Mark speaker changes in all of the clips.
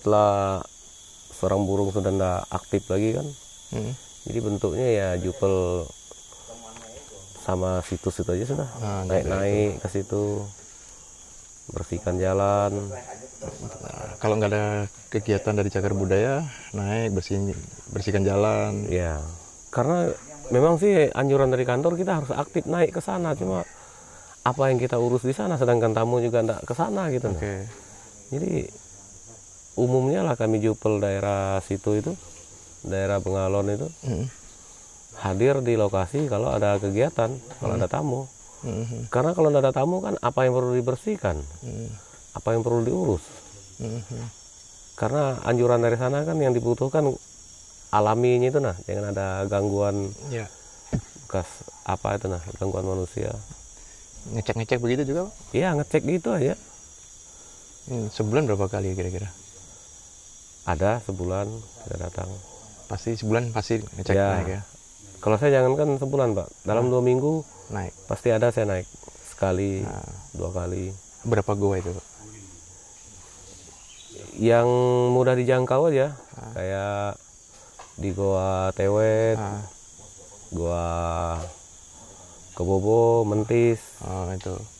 Speaker 1: setelah sarang burung sudah tidak aktif lagi kan, jadi bentuknya ya jupel sama situs itu aja sudah. Naik ke situ, bersihkan jalan.
Speaker 2: Kalau nggak ada kegiatan dari cagar budaya, naik bersihkan jalan.
Speaker 1: Ya, karena memang sih anjuran dari kantor kita harus aktif naik ke sana. Cuma apa yang kita urus di sana, sedangkan tamu juga enggak ke sana gitu. Jadi umumnya lah kami jupel daerah situ itu, daerah Bengalon itu, hadir di lokasi kalau ada kegiatan, kalau ada tamu. Karena kalau tidak ada tamu kan apa yang perlu dibersihkan, apa yang perlu diurus. Karena anjuran dari sana kan yang dibutuhkan alaminya itu nah, jangan ada gangguan bekas apa itu nah, gangguan manusia.
Speaker 2: Ngecek begitu juga?
Speaker 1: Iya, ngecek gitu aja.
Speaker 2: Sebulan berapa kali kira-kira?
Speaker 1: Ada sebulan kita datang.
Speaker 2: Pasti sebulan pasti ngecek naik ya?
Speaker 1: Kalau saya jangankan sebulan Pak, dalam 2 minggu
Speaker 2: naik.
Speaker 1: Pasti ada saya naik sekali, 2 kali.
Speaker 2: Berapa goa itu Pak?
Speaker 1: Yang mudah dijangkau aja, kayak di Goa Tewet, Goa Kebobo, Mentis.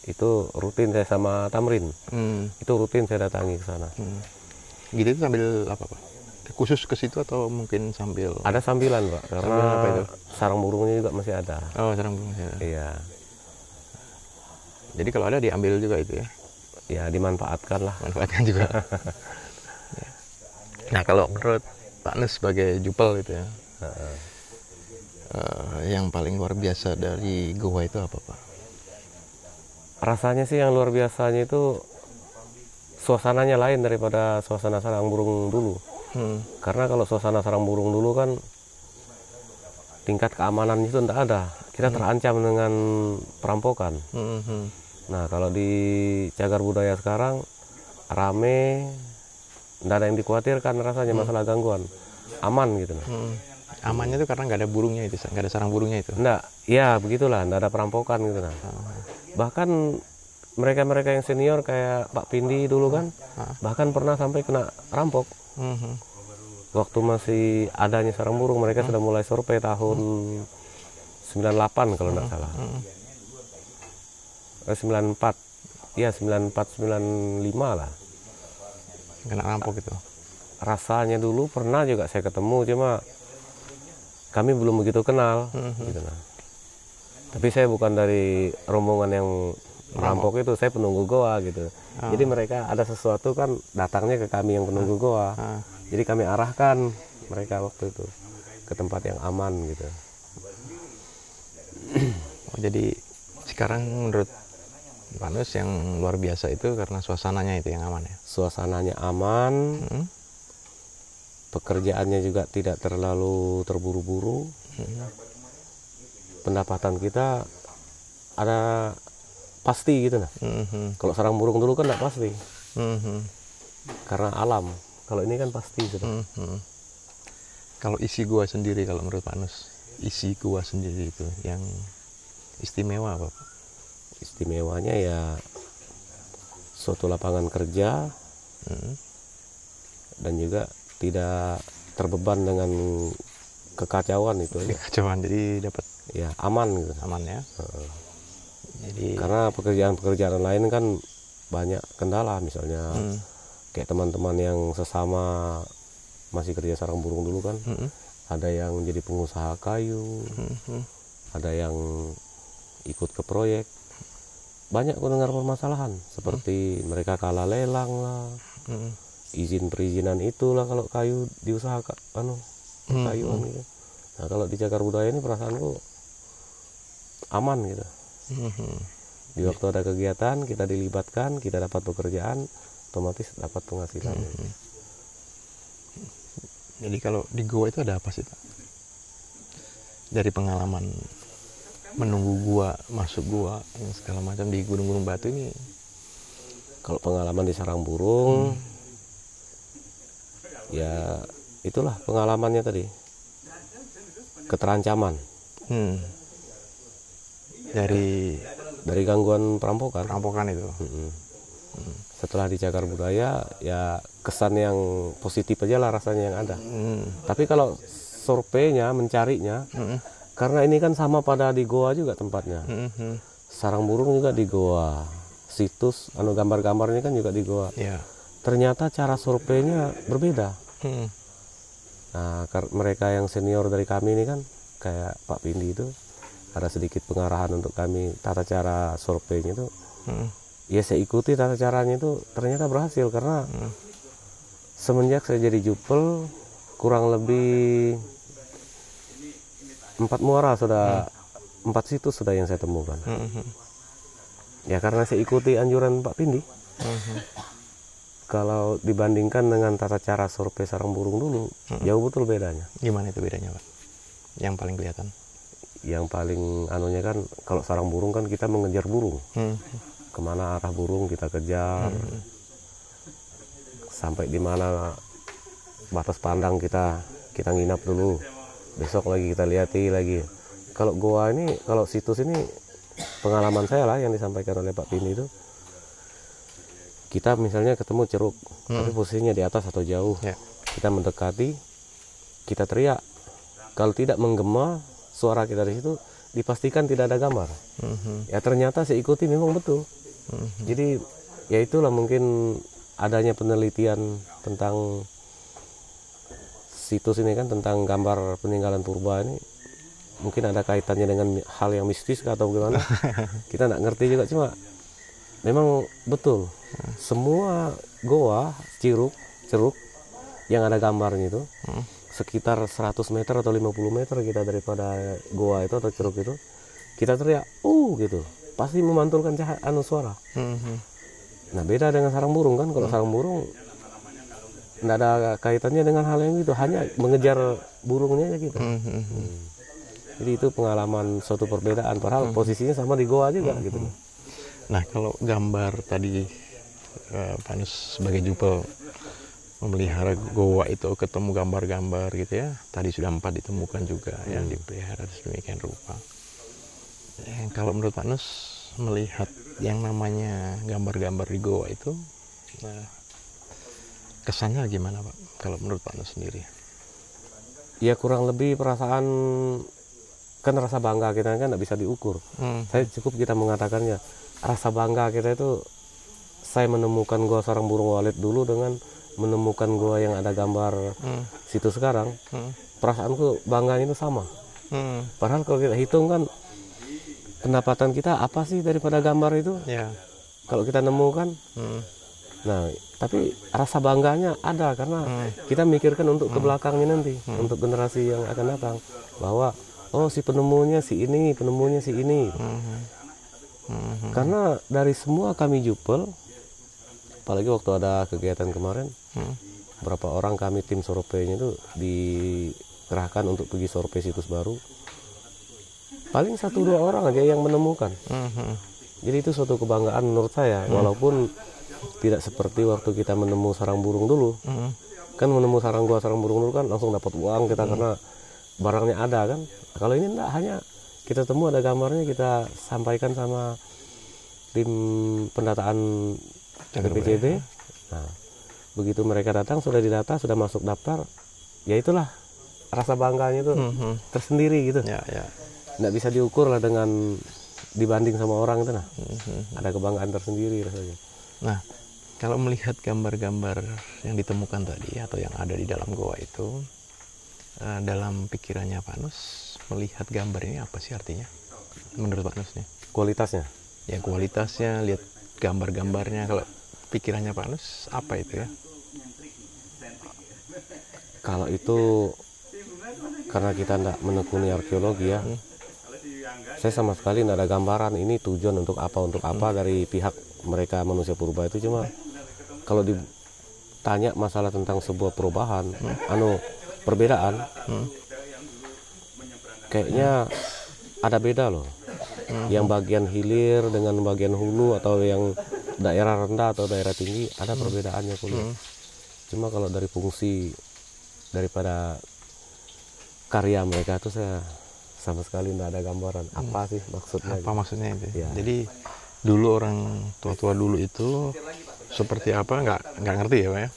Speaker 1: Itu rutin saya sama Tamrin. Itu rutin saya datangi ke sana.
Speaker 2: Gitu itu sambil apa Pak? Khusus ke situ atau mungkin sambil?
Speaker 1: Ada sambilan Pak, karena
Speaker 2: apa itu?
Speaker 1: Sarang burungnya juga masih ada.
Speaker 2: Oh, sarang burung masih ada.
Speaker 1: Iya.
Speaker 2: Jadi kalau ada diambil juga itu ya?
Speaker 1: Ya dimanfaatkan lah.
Speaker 2: Manfaatkan juga. Nah kalau menurut Pak Nus sebagai jupel itu ya, yang paling luar biasa dari goa itu apa Pak?
Speaker 1: Rasanya sih yang luar biasanya itu suasananya lain daripada suasana sarang burung dulu. Karena kalau suasana sarang burung dulu kan tingkat keamanan itu tidak ada, kita terancam dengan perampokan. Nah kalau di cagar budaya sekarang rame, tidak ada yang dikhawatirkan rasanya masalah gangguan, aman gitu.
Speaker 2: Amannya itu karena nggak ada burungnya itu, nggak ada sarang burungnya itu?
Speaker 1: Enggak, ya begitulah, tidak ada perampokan gitu. Bahkan mereka-mereka yang senior kayak Pak Pindi dulu kan, bahkan pernah sampai kena rampok. Waktu masih adanya sarang burung, mereka sudah mulai survei tahun 98 kalau tidak salah. 94, ya 94, 95 lah.
Speaker 2: Kena rampok itu.
Speaker 1: Rasanya dulu pernah juga saya ketemu, cuma kami belum begitu kenal. Gitu nah. Tapi saya bukan dari rombongan yang merampok itu, saya penunggu goa gitu. Jadi mereka ada sesuatu kan datangnya ke kami yang penunggu goa. Jadi kami arahkan mereka waktu itu ke tempat yang aman gitu.
Speaker 2: Jadi sekarang menurut Pak Nus yang luar biasa itu karena suasananya itu yang aman ya?
Speaker 1: Suasananya aman, pekerjaannya juga tidak terlalu terburu-buru, pendapatan kita ada pasti gitu nah. Kalau sarang burung dulu kan tidak pasti, karena alam. Kalau ini kan pasti gitu.
Speaker 2: Kalau isi gua sendiri, kalau menurut Pak Nus, isi gua sendiri itu yang istimewa apa Pak?
Speaker 1: Istimewanya ya suatu lapangan kerja, dan juga tidak terbeban dengan kekacauan itu aja.
Speaker 2: Kekacauan, jadi dapat
Speaker 1: ya aman gitu.
Speaker 2: Aman ya. Jadi
Speaker 1: karena pekerjaan-pekerjaan lain kan banyak kendala, misalnya kayak teman-teman yang sesama masih kerja sarang burung dulu kan, ada yang jadi pengusaha kayu, ada yang ikut ke proyek. Banyak aku dengar permasalahan seperti mereka kalah lelang lah, izin perizinan itulah kalau kayu diusahakan kayuan gitu. Nah kalau di cagar budaya ini perasaanku aman gitu. Di waktu ada kegiatan kita dilibatkan, kita dapat pekerjaan, otomatis dapat penghasilan.
Speaker 2: Jadi kalau di gua itu ada apa sih Pak? Dari pengalaman menunggu gua, masuk gua, segala macam di gunung-gunung batu ini.
Speaker 1: Kalau pengalaman di sarang burung, ya itulah pengalamannya tadi, keterancaman.
Speaker 2: Dari
Speaker 1: gangguan perampokan.
Speaker 2: Perampokan itu.
Speaker 1: Setelah di Cagar Budaya ya kesan yang positif aja lah rasanya yang ada. Tapi kalau surveinya, mencarinya, karena ini kan sama pada di goa juga tempatnya. Sarang burung juga di goa, situs gambar-gambarnya kan juga di goa.
Speaker 2: Ya.
Speaker 1: Ternyata cara surveinya berbeda. Nah, mereka yang senior dari kami ini kan kayak Pak Pindi itu ada sedikit pengarahan untuk kami tata cara surveinya itu. Ya saya ikuti tata caranya itu, ternyata berhasil karena semenjak saya jadi jupel kurang lebih 4 muara sudah 4 situs sudah yang saya temukan. Ya karena saya ikuti anjuran Pak Pindi. Kalau dibandingkan dengan tata cara survei sarang burung dulu, jauh betul bedanya.
Speaker 2: Gimana itu bedanya, Pak? Yang paling kelihatan?
Speaker 1: Yang paling anunya kan, kalau sarang burung kan kita mengejar burung. Kemana arah burung kita kejar, sampai di mana batas pandang kita nginap dulu. Besok lagi kita lihati lagi. Kalau goa ini, kalau situs ini, pengalaman saya lah yang disampaikan oleh Pak Pindi itu, kita misalnya ketemu ceruk, tapi posisinya di atas atau jauh, kita mendekati, kita teriak. Kalau tidak menggema suara kita di situ, dipastikan tidak ada gambar. Ya ternyata saya ikuti memang betul. Jadi ya itulah mungkin adanya penelitian tentang situs ini kan, tentang gambar peninggalan purba ini. Mungkin ada kaitannya dengan hal yang mistis atau gimana. Kita nggak ngerti juga, cuma memang betul. Semua goa, ceruk yang ada gambarnya itu, sekitar 100 meter atau 50 meter kita daripada goa itu atau ceruk itu, kita teriak, gitu. Pasti memantulkan suara. Nah beda dengan sarang burung kan, kalau sarang burung nggak ada kaitannya dengan hal yang gitu, hanya mengejar burungnya aja gitu. Jadi itu pengalaman suatu perbedaan, padahal posisinya sama di goa juga gitu.
Speaker 2: Nah kalau gambar tadi Pak Nus sebagai jupel memelihara goa itu ketemu gambar-gambar gitu ya, tadi sudah 4 ditemukan juga yang dipelihara sedemikian rupa. Kalau menurut Pak Nus melihat yang namanya gambar-gambar di goa itu, kesannya gimana Pak? Kalau menurut Pak Nus sendiri?
Speaker 1: Ya kurang lebih perasaan, kan rasa bangga kita kan nggak bisa diukur. Saya cukup kita mengatakannya, rasa bangga kita itu, saya menemukan goa sarang burung walet dulu dengan menemukan goa yang ada gambar situs sekarang, perasaanku bangganya itu sama. Padahal kalau kita hitung kan, pendapatan kita apa sih daripada gambar itu? Kalau kita nemukan, nah tapi rasa bangganya ada karena kita mikirkan untuk ke belakangnya nanti, untuk generasi yang akan datang, bahwa si penemunya si ini, penemunya si ini. Karena dari semua kami jupel, apalagi waktu ada kegiatan kemarin, berapa orang kami tim surveinya itu dikerahkan untuk pergi survei situs baru, paling 1-2 orang aja yang menemukan. Jadi itu suatu kebanggaan menurut saya, walaupun tidak seperti waktu kita menemu sarang burung dulu. Kan menemu sarang burung dulu kan langsung dapat uang kita karena barangnya ada kan. Kalau ini enggak, hanya kita temu ada gambarnya, kita sampaikan sama tim pendataan BPJB. Nah, begitu mereka datang, sudah didata, sudah masuk daftar, ya itulah rasa bangganya itu tersendiri gitu. Nggak bisa diukur lah dengan dibanding sama orang itu. Ada kebanggaan tersendiri rasanya.
Speaker 2: Nah, kalau melihat gambar-gambar yang ditemukan tadi atau yang ada di dalam goa itu, dalam pikirannya Pak Nus, melihat gambar ini apa sih artinya menurut Pak Nus nih?
Speaker 1: Kualitasnya?
Speaker 2: Ya kualitasnya, lihat gambar-gambarnya. Kalau pikirannya Pak Nus apa itu ya?
Speaker 1: Kalau itu karena kita tidak menekuni arkeologi ya, saya sama sekali tidak ada gambaran ini tujuan untuk apa dari pihak mereka manusia purba itu. Cuma kalau ditanya masalah tentang sebuah perubahan, perbedaan, kayaknya ada beda loh. Yang bagian hilir dengan bagian hulu, atau yang daerah rendah atau daerah tinggi, ada perbedaannya kuliah. Cuma kalau dari fungsi daripada karya mereka itu saya sama sekali tidak ada gambaran apa sih maksudnya.
Speaker 2: Apa maksudnya itu?
Speaker 1: Ya.
Speaker 2: Jadi Dulu orang tua-tua dulu itu seperti apa nggak ngerti ya Pak ya?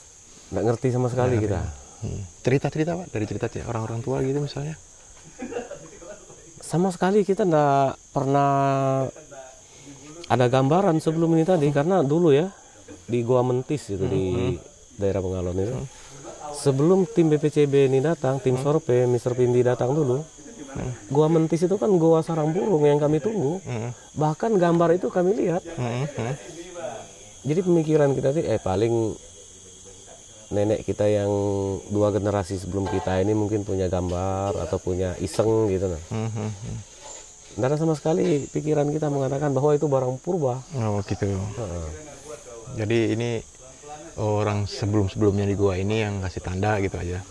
Speaker 1: Nggak ngerti sama sekali kita.
Speaker 2: Cerita-cerita Pak dari cerita orang-orang tua gitu misalnya?
Speaker 1: Sama sekali kita nggak pernah ada gambaran sebelum ini tadi, karena dulu ya di Goa Mentis itu di daerah Pengalon itu, sebelum tim BPCB ini datang, tim Sorpe, Mr. Pindi datang dulu, Goa Mentis itu kan goa sarang burung yang kami tunggu, bahkan gambar itu kami lihat. Jadi pemikiran kita sih paling nenek kita yang 2 generasi sebelum kita ini mungkin punya gambar atau punya iseng gitu nah. Nggak ada sama sekali pikiran kita mengatakan bahwa itu barang purba.
Speaker 2: Oh gitu. Jadi ini orang sebelum-sebelumnya di gua ini yang kasih tanda gitu aja.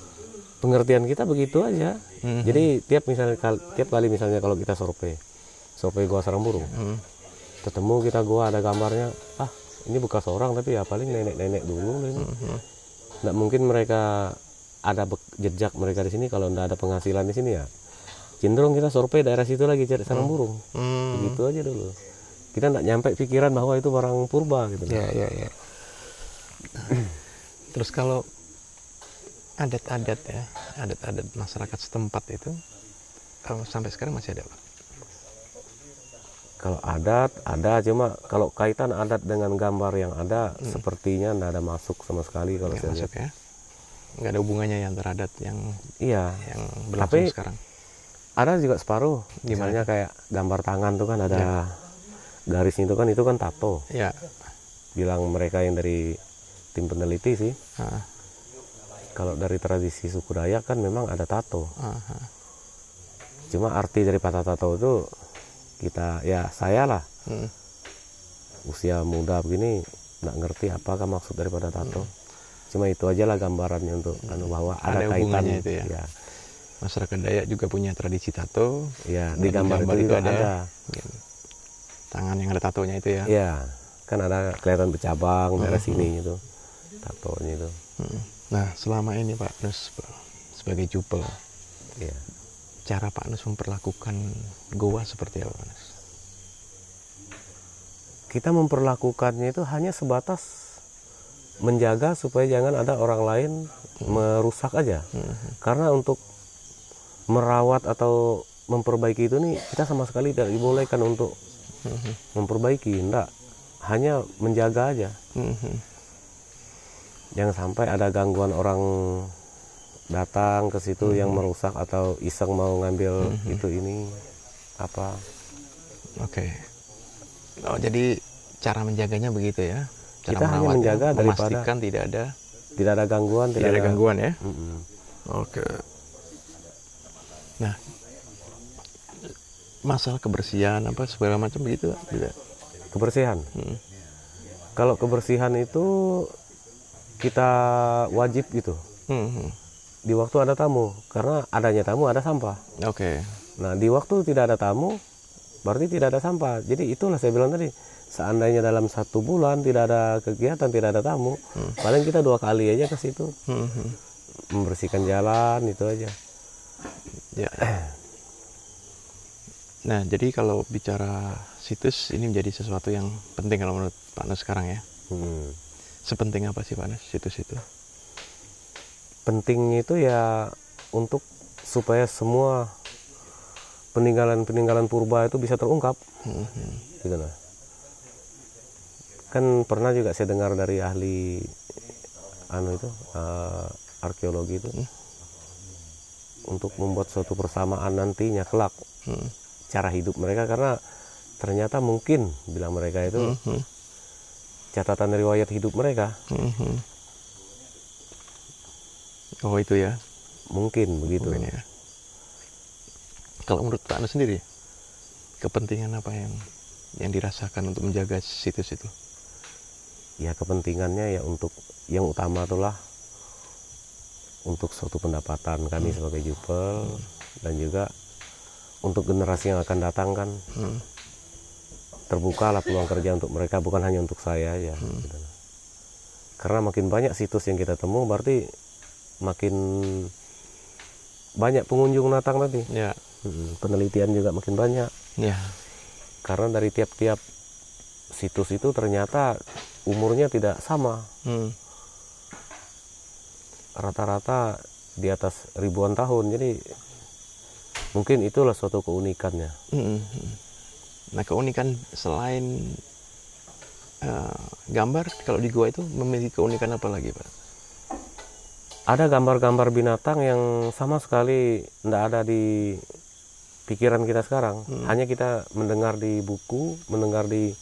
Speaker 1: Pengertian kita begitu aja. Jadi tiap kali misalnya kalau kita survei goa sarang burung, ketemu kita goa ada gambarnya, ini bekas orang tapi ya paling nenek-nenek dulu ini. Nggak mungkin mereka ada jejak mereka di sini kalau nggak ada penghasilan di sini ya. Cenderung kita survei daerah situ lagi cari sarang burung. Begitu aja dulu. Kita nggak nyampe pikiran bahwa itu barang purba gitu.
Speaker 2: Ya. Terus kalau adat-adat masyarakat setempat itu sampai sekarang masih ada Pak?
Speaker 1: Kalau adat ada, cuma kalau kaitan adat dengan gambar yang ada sepertinya nggak ada masuk sama sekali kalau saya lihat.
Speaker 2: Ya? Nggak ada hubungannya yang teradat yang yang
Speaker 1: Tapi
Speaker 2: berlangsung sekarang.
Speaker 1: Ada juga separuh, misalnya kayak gambar tangan tuh kan ada garisnya itu kan tato.
Speaker 2: Ya.
Speaker 1: Bilang mereka yang dari tim peneliti sih. Kalau dari tradisi suku Dayak kan memang ada tato. Cuma arti dari patah tato itu saya lah usia muda begini nggak ngerti apakah maksud daripada tato. Cuma itu aja lah gambarannya untuk bahwa ada kaitan
Speaker 2: itu ya. Masyarakat Dayak juga punya tradisi tato.
Speaker 1: Ya, di gambar itu juga ada.
Speaker 2: Tangan yang ada tatonya itu ya.
Speaker 1: Iya, kan ada kelihatan bercabang daerah sini itu tatonya itu.
Speaker 2: Nah, selama ini Pak Nus sebagai jupel, cara Pak Nus memperlakukan goa seperti apa Pak Nus?
Speaker 1: Kita memperlakukannya itu hanya sebatas menjaga supaya jangan ada orang lain merusak aja. Karena untuk merawat atau memperbaiki itu nih kita sama sekali tidak dibolehkan untuk memperbaiki, enggak. Hanya menjaga aja. Jangan sampai ada gangguan orang datang ke situ yang merusak atau iseng mau ngambil ini apa.
Speaker 2: Oke. Oh, jadi cara menjaganya begitu ya. Cara
Speaker 1: kita hanya menjaga daripada
Speaker 2: memastikan tidak ada
Speaker 1: gangguan,
Speaker 2: tidak ada gangguan ya. Oke. Nah, masalah kebersihan apa segala macam begitu tidak?
Speaker 1: Kebersihan. Kalau kebersihan itu kita wajib gitu. Di waktu ada tamu, karena adanya tamu ada sampah.
Speaker 2: Oke.
Speaker 1: Nah, di waktu tidak ada tamu, berarti tidak ada sampah. Jadi itulah saya bilang tadi, seandainya dalam 1 bulan tidak ada kegiatan, tidak ada tamu, paling kita 2 kali aja ke situ, membersihkan jalan itu aja.
Speaker 2: Ya. Nah, jadi kalau bicara situs ini menjadi sesuatu yang penting kalau menurut Pak Nus sekarang ya. Sepenting apa sih Pak Nus situs itu?
Speaker 1: Pentingnya itu ya untuk supaya semua peninggalan purba itu bisa terungkap. Gitu lah. Kan pernah juga saya dengar dari ahli arkeologi itu untuk membuat suatu persamaan nantinya kelak cara hidup mereka, karena ternyata mungkin bilang mereka itu catatan riwayat hidup mereka.
Speaker 2: Oh itu ya,
Speaker 1: mungkin begitu.
Speaker 2: Mungkin ya. Kalau menurut Pak Anu sendiri, kepentingan apa yang dirasakan untuk menjaga situs itu?
Speaker 1: Ya kepentingannya ya untuk yang utama itulah untuk suatu pendapatan kami sebagai jupel, dan juga untuk generasi yang akan datang kan terbukalah peluang kerja untuk mereka, bukan hanya untuk saya aja. Karena makin banyak situs yang kita temu berarti makin banyak pengunjung datang nanti.
Speaker 2: Ya.
Speaker 1: Penelitian juga makin banyak.
Speaker 2: Ya.
Speaker 1: Karena dari tiap-tiap situs itu ternyata umurnya tidak sama. Rata-rata di atas ribuan tahun. Jadi mungkin itulah suatu keunikannya.
Speaker 2: Nah, keunikan selain gambar, kalau di gua itu memiliki keunikan apa lagi, Pak?
Speaker 1: Ada gambar-gambar binatang yang sama sekali tidak ada di pikiran kita sekarang. Hanya kita mendengar di buku, mendengar di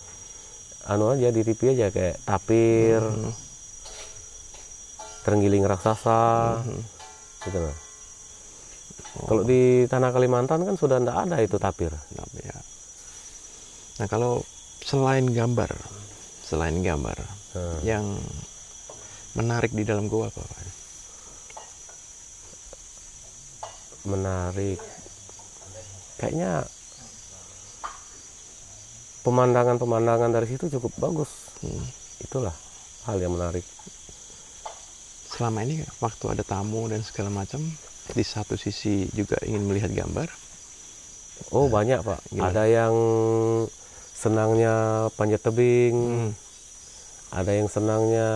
Speaker 1: aja di TV aja, kayak tapir, terenggiling raksasa, gitu loh. Kalau di tanah Kalimantan kan sudah tidak ada itu tapir.
Speaker 2: Ya. Nah, kalau selain gambar yang menarik di dalam gua apa, Pak?
Speaker 1: Menarik, kayaknya pemandangan dari situ cukup bagus. Itulah hal yang menarik.
Speaker 2: Selama ini waktu ada tamu dan segala macam, di satu sisi juga ingin melihat gambar.
Speaker 1: Oh, banyak, Pak. Gimana? Ada yang senangnya panjat tebing, ada yang senangnya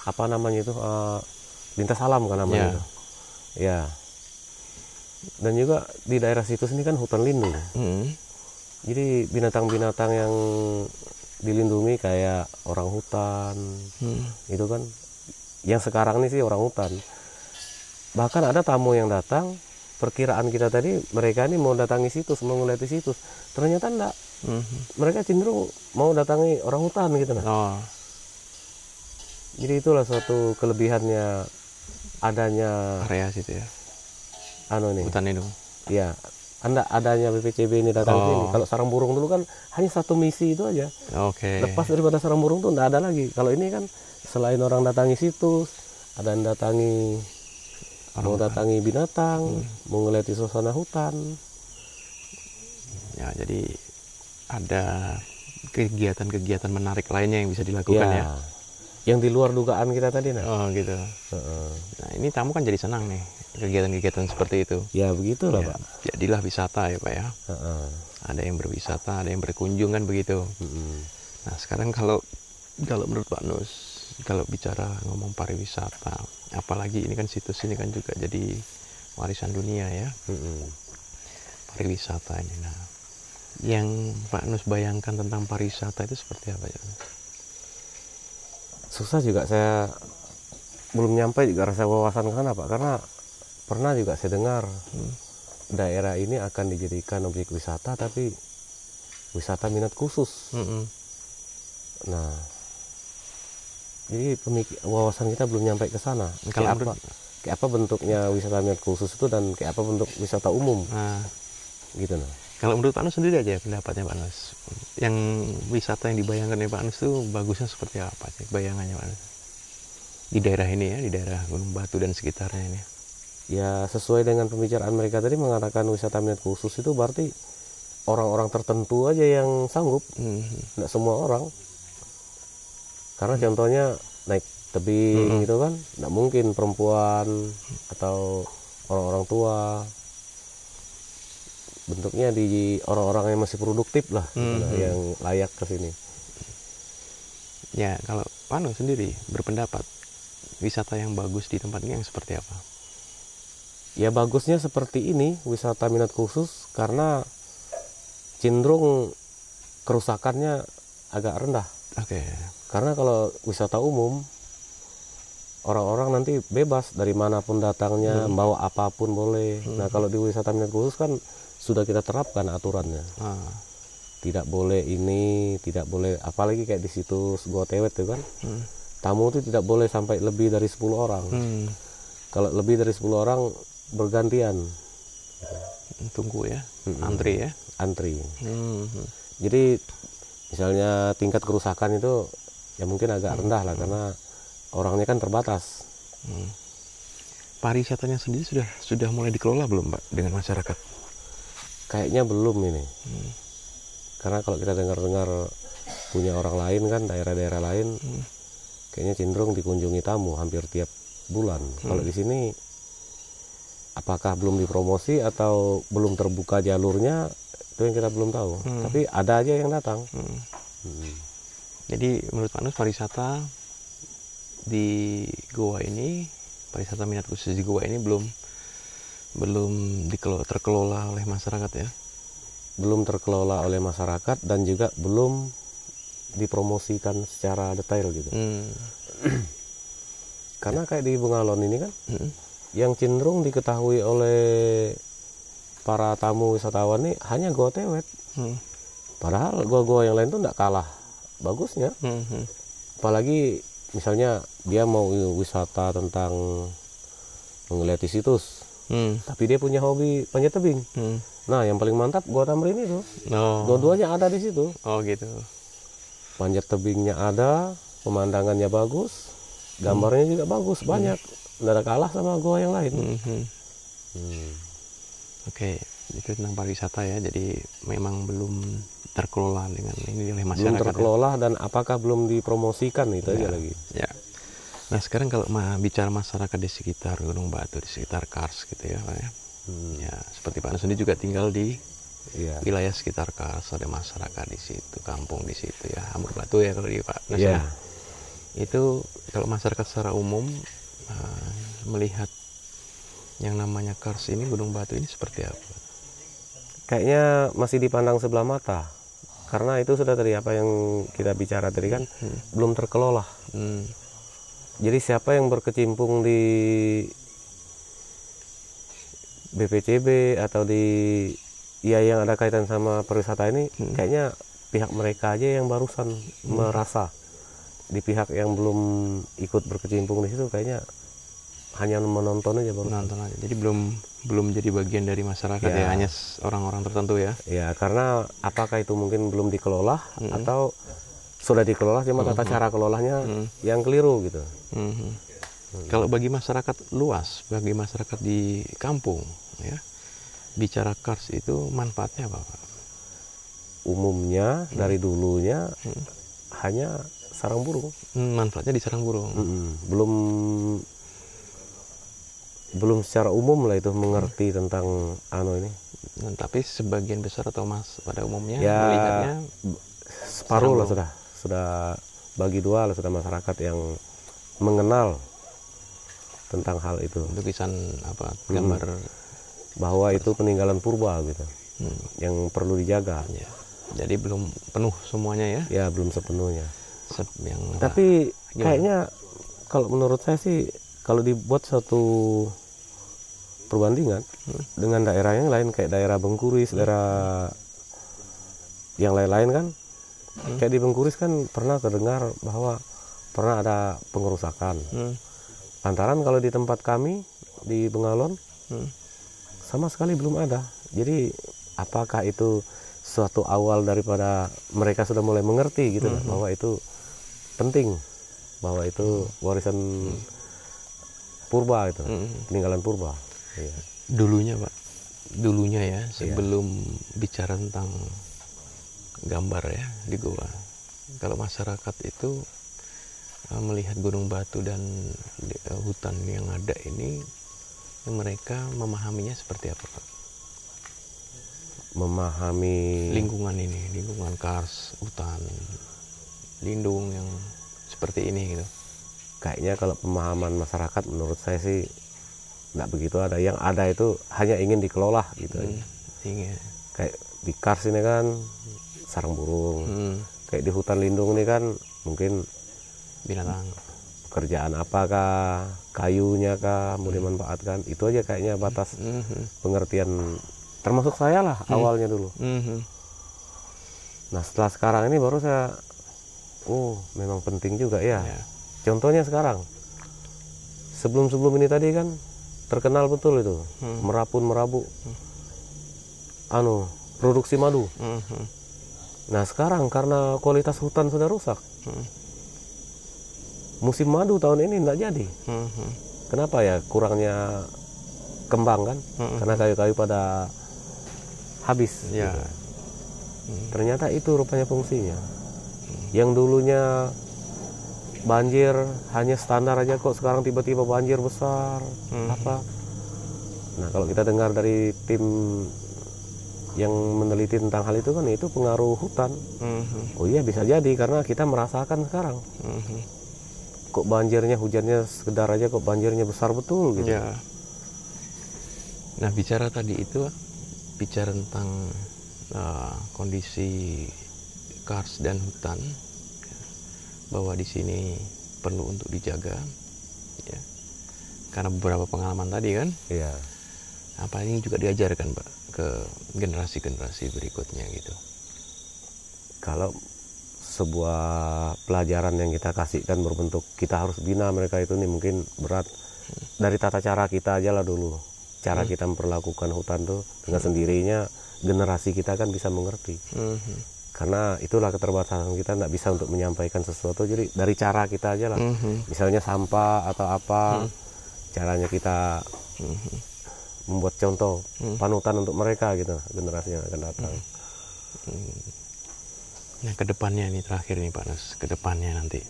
Speaker 1: apa namanya itu, lintas alam kan namanya itu. Ya. Dan juga di daerah situ ini kan hutan lindung. Jadi binatang-binatang yang dilindungi kayak orang hutan, itu kan, yang sekarang ini sih orang hutan. Bahkan ada tamu yang datang, perkiraan kita tadi mereka ini mau datangi situs, mau ngeliat situs, ternyata enggak. Mereka cenderung mau datangi orang hutan gitu nah. Jadi itulah suatu kelebihannya adanya
Speaker 2: area situ ya. Hutan lindung.
Speaker 1: Iya, adanya BPCB ini datang ke sini. Kalau sarang burung dulu kan hanya satu misi itu aja. Lepas daripada sarang burung tuh enggak ada lagi. Kalau ini kan selain orang datangi situs, ada yang datangi datangi binatang, mau ngeliat suasana hutan. Ya,
Speaker 2: jadi ada kegiatan-kegiatan menarik lainnya yang bisa dilakukan ya.
Speaker 1: Yang di luar dugaan kita tadi nah.
Speaker 2: Gitu. Nah, ini tamu kan jadi senang nih kegiatan-kegiatan seperti itu.
Speaker 1: Ya begitulah, Pak.
Speaker 2: Jadilah wisata ya, Pak ya. Ada yang berwisata, ada yang berkunjung kan begitu. Nah, sekarang kalau menurut Pak Nus, kalau bicara ngomong pariwisata, apalagi ini kan situs ini kan juga jadi warisan dunia ya. Pariwisata ini. Nah, yang Pak Nus bayangkan tentang pariwisata itu seperti apa ya?
Speaker 1: Susah juga, saya belum nyampe juga rasa wawasan ke sana, Pak, karena pernah juga saya dengar daerah ini akan dijadikan objek wisata, tapi wisata minat khusus. Nah, jadi wawasan kita belum nyampe ke sana. Kayak apa bentuknya wisata minat khusus itu dan kayak apa bentuk wisata umum. Gitu nah.
Speaker 2: Kalau menurut Pak Nus sendiri aja pendapatnya Pak Nus, yang wisata yang dibayangkan Pak Nus itu bagusnya seperti apa sih bayangannya Pak Nus? Di daerah ini ya, di daerah Gunung Batu dan sekitarnya ini.
Speaker 1: Ya sesuai dengan pembicaraan mereka tadi mengatakan wisata minat khusus itu berarti orang-orang tertentu aja yang sanggup, nggak semua orang. Karena contohnya naik tebing gitu kan, nggak mungkin perempuan atau orang-orang tua. Bentuknya di orang-orang yang masih produktif lah, yang layak ke sini.
Speaker 2: Ya, kalau Panu sendiri berpendapat wisata yang bagus di tempat ini yang seperti apa?
Speaker 1: Ya bagusnya seperti ini, wisata minat khusus, karena cenderung kerusakannya agak rendah. Karena kalau wisata umum, orang-orang nanti bebas dari manapun datangnya, bawa apapun boleh. Nah kalau di wisata minat khusus kan sudah kita terapkan aturannya. Tidak boleh ini, tidak boleh, apalagi kayak di situs Gua Tewet itu kan, tamu itu tidak boleh sampai lebih dari 10 orang. Kalau lebih dari 10 orang bergantian.
Speaker 2: Tunggu ya, antri ya.
Speaker 1: Antri. Jadi misalnya tingkat kerusakan itu ya mungkin agak rendah lah, karena orangnya kan terbatas.
Speaker 2: Pariwisatanya sendiri sudah mulai dikelola belum Pak dengan masyarakat?
Speaker 1: Kayaknya belum ini. Karena kalau kita dengar-dengar punya orang lain kan, daerah-daerah lain kayaknya cenderung dikunjungi tamu hampir tiap bulan. Kalau di sini apakah belum dipromosi atau belum terbuka jalurnya, itu yang kita belum tahu. Tapi ada aja yang datang.
Speaker 2: Jadi menurut Pak Nus pariwisata di Goa ini, pariwisata minat khusus di Goa ini belum terkelola oleh masyarakat ya?
Speaker 1: Belum terkelola oleh masyarakat dan juga belum dipromosikan secara detail gitu. Karena kayak di Bengalon ini kan, yang cenderung diketahui oleh para tamu wisatawan nih hanya Goa Tewet. Padahal gua-gua yang lain tuh nggak kalah bagusnya. Apalagi misalnya dia mau wisata tentang mengeliati situs, tapi dia punya hobi panjat tebing. Nah, yang paling mantap Goa Tamrin itu. Dua-duanya ada di situ.
Speaker 2: Oh gitu.
Speaker 1: Panjat tebingnya ada, pemandangannya bagus, gambarnya juga bagus, banyak. Nggak ada kalah sama goa yang lain.
Speaker 2: Oke, itu tentang pariwisata ya. Jadi memang belum terkelola dengan ini oleh masyarakat.
Speaker 1: Belum terkelola dan apakah belum dipromosikan itu aja lagi.
Speaker 2: Ya. Nah sekarang kalau bicara masyarakat di sekitar Gunung Batu, di sekitar Kars gitu ya Pak ya. Ya seperti Pak Nus sendiri juga tinggal di wilayah sekitar Kars, ada masyarakat di situ, kampung di situ ya, Hamur Batu ya kalau di Pak Nus ya. Itu kalau masyarakat secara umum melihat yang namanya Kars ini, Gunung Batu ini seperti apa?
Speaker 1: Kayaknya masih dipandang sebelah mata. Karena itu sudah tadi apa yang kita bicara tadi kan belum terkelola. Jadi siapa yang berkecimpung di BPCB atau di yang ada kaitan sama pariwisata ini, kayaknya pihak mereka aja yang barusan merasa. Di pihak yang belum ikut berkecimpung di situ kayaknya hanya menonton aja baru.
Speaker 2: Menonton aja. Jadi belum jadi bagian dari masyarakat ya, hanya orang-orang tertentu ya.
Speaker 1: Ya, karena apakah itu mungkin belum dikelola atau sudah dikelola cuma tata cara kelolanya yang keliru gitu.
Speaker 2: Kalau bagi masyarakat luas, bagi masyarakat di kampung ya, bicara Kars itu manfaatnya apa Pak?
Speaker 1: Umumnya dari dulunya hanya sarang burung.
Speaker 2: Manfaatnya di sarang burung.
Speaker 1: Belum secara umum lah itu mengerti tentang ini.
Speaker 2: Nah, tapi sebagian besar atau pada umumnya
Speaker 1: melihatnya separuh lah sudah bagi dua lah sudah masyarakat yang mengenal tentang hal itu.
Speaker 2: Lukisan gambar
Speaker 1: bahwa itu peninggalan purba gitu, yang perlu dijaga.
Speaker 2: Ya. Jadi belum penuh semuanya ya?
Speaker 1: Ya belum sepenuhnya. Tapi kayaknya kalau menurut saya sih kalau dibuat satu perbandingan dengan daerah yang lain kayak daerah Bengkuris, daerah yang lain-lain kan, kayak di Bengkuris kan pernah terdengar bahwa pernah ada pengerusakan. Lantaran kalau di tempat kami di Bengalon sama sekali belum ada. Jadi apakah itu suatu awal daripada mereka sudah mulai mengerti gitu bahwa itu penting, bahwa itu warisan purba itu, peninggalan purba. Iya.
Speaker 2: Dulunya ya, sebelum bicara tentang gambar ya di Goa, kalau masyarakat itu melihat Gunung Batu dan hutan yang ada ini, mereka memahaminya seperti apa Pak?
Speaker 1: Memahami
Speaker 2: lingkungan ini, lingkungan Kars, hutan lindung yang seperti ini gitu.
Speaker 1: Kayaknya kalau pemahaman masyarakat menurut saya sih nggak begitu ada. Yang ada itu hanya ingin dikelola gitu aja. Kayak di Kars ini kan sarang burung, kayak di hutan lindung ini kan mungkin
Speaker 2: binatang,
Speaker 1: pekerjaan apakah, kayunya kah mau dimanfaatkan, itu aja kayaknya batas pengertian termasuk saya lah awalnya dulu. Nah setelah sekarang ini baru saya memang penting juga ya. Contohnya sekarang, sebelum ini tadi kan terkenal betul itu Merabu produksi madu. Nah sekarang karena kualitas hutan sudah rusak, musim madu tahun ini tidak jadi. Kenapa ya? Kurangnya kembang kan, karena kayu-kayu pada habis. Gitu. Ternyata itu rupanya fungsinya. Yang dulunya banjir hanya standar aja kok sekarang tiba-tiba banjir besar. Nah kalau kita dengar dari tim yang meneliti tentang hal itu kan itu pengaruh hutan. Oh iya bisa jadi karena kita merasakan sekarang. Kok banjirnya, hujannya sekedar aja kok banjirnya besar betul gitu.
Speaker 2: Ya. Nah bicara tadi itu, bicara tentang kondisi kars dan hutan, bahwa di sini perlu untuk dijaga, ya. Karena beberapa pengalaman tadi kan.
Speaker 1: Iya.
Speaker 2: Apa ini juga diajarkan Pak ke generasi-generasi berikutnya gitu.
Speaker 1: Kalau sebuah pelajaran yang kita kasihkan berbentuk kita harus bina mereka itu nih mungkin berat. Dari tata cara kita aja lah dulu. Cara kita memperlakukan hutan tuh dengan sendirinya generasi kita kan bisa mengerti. Karena itulah keterbatasan kita, nggak bisa untuk menyampaikan sesuatu. Jadi dari cara kita aja lah. Misalnya sampah atau apa, caranya kita membuat contoh panutan untuk mereka gitu, generasi yang akan datang.
Speaker 2: Nah kedepannya ini terakhir nih Pak Nus, kedepannya nanti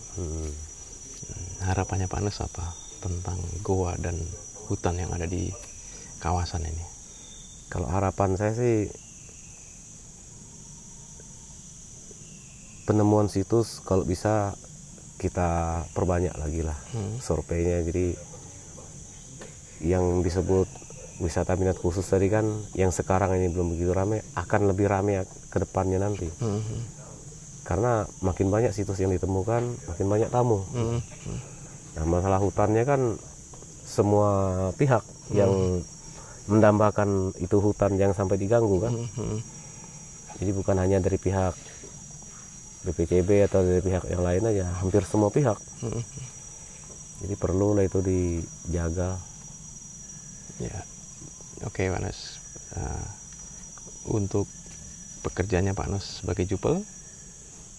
Speaker 2: harapannya Pak Nus apa tentang goa dan hutan yang ada di kawasan ini?
Speaker 1: Kalau harapan saya sih penemuan situs kalau bisa kita perbanyak lagi lah surveinya. Jadi yang disebut wisata minat khusus tadi kan yang sekarang ini belum begitu ramai akan lebih ramai ke depannya nanti. Karena makin banyak situs yang ditemukan makin banyak tamu. Nah masalah hutannya kan semua pihak yang mendambakan itu hutan jangan sampai diganggu kan. Jadi bukan hanya dari pihak BPCB atau dari pihak yang lain aja, hampir semua pihak. Jadi perlu lah itu dijaga.
Speaker 2: Ya. Oke Pak Nus, untuk pekerjaannya Pak Nus sebagai Jupel,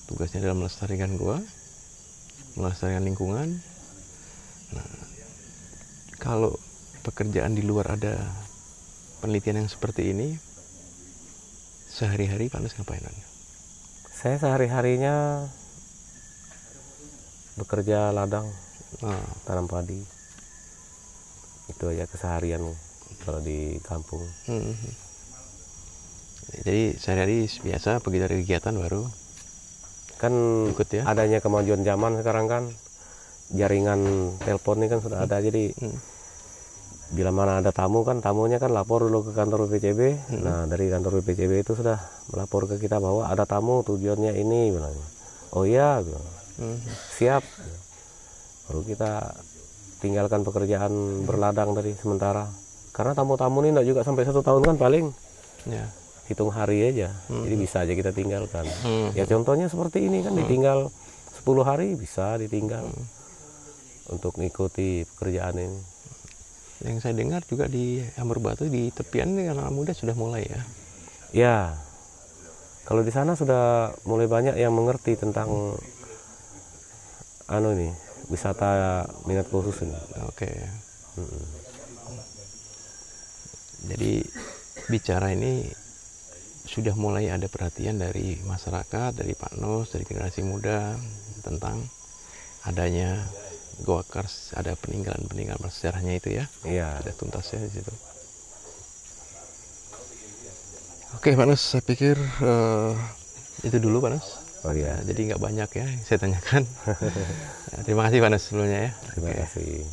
Speaker 2: tugasnya adalah melestarikan goa, melestarikan lingkungan. Nah, kalau pekerjaan di luar ada penelitian yang seperti ini, sehari-hari Pak Nus ngapain?
Speaker 1: Saya sehari-harinya bekerja ladang, tanam padi. Itu aja keseharian kalau di kampung.
Speaker 2: Jadi sehari-hari biasa pergi dari kegiatan baru
Speaker 1: kan
Speaker 2: ikut ya.
Speaker 1: Adanya kemajuan zaman sekarang kan jaringan telepon ini kan sudah ada. Jadi bila mana ada tamu kan tamunya kan lapor dulu ke kantor BPCB. Nah dari kantor BPCB itu sudah melapor ke kita bahwa ada tamu tujuannya ini bilangnya. Oh iya siap. Baru kita tinggalkan pekerjaan berladang tadi sementara. Karena tamu-tamu ini enggak juga sampai 1 tahun kan paling. Ya. Hitung hari aja. Jadi bisa aja kita tinggalkan. Ya contohnya seperti ini kan ditinggal 10 hari bisa ditinggal. Untuk mengikuti pekerjaan ini.
Speaker 2: Yang saya dengar juga di Amberbatu di tepian ini anak muda sudah mulai ya.
Speaker 1: Ya. Kalau di sana sudah mulai banyak yang mengerti tentang wisata minat khusus ini.
Speaker 2: Oke. Jadi bicara ini sudah mulai ada perhatian dari masyarakat, dari Pak Nus, dari generasi muda tentang adanya goa kars, ada peninggalan sejarahnya itu ya.
Speaker 1: Iya.
Speaker 2: Ada tuntasnya di situ. Oke Pak Nus, saya pikir itu dulu Pak Nus.
Speaker 1: Oh iya.
Speaker 2: Jadi nggak banyak ya yang saya tanyakan. Terima kasih Pak Nus sebelumnya ya.
Speaker 1: Terima kasih.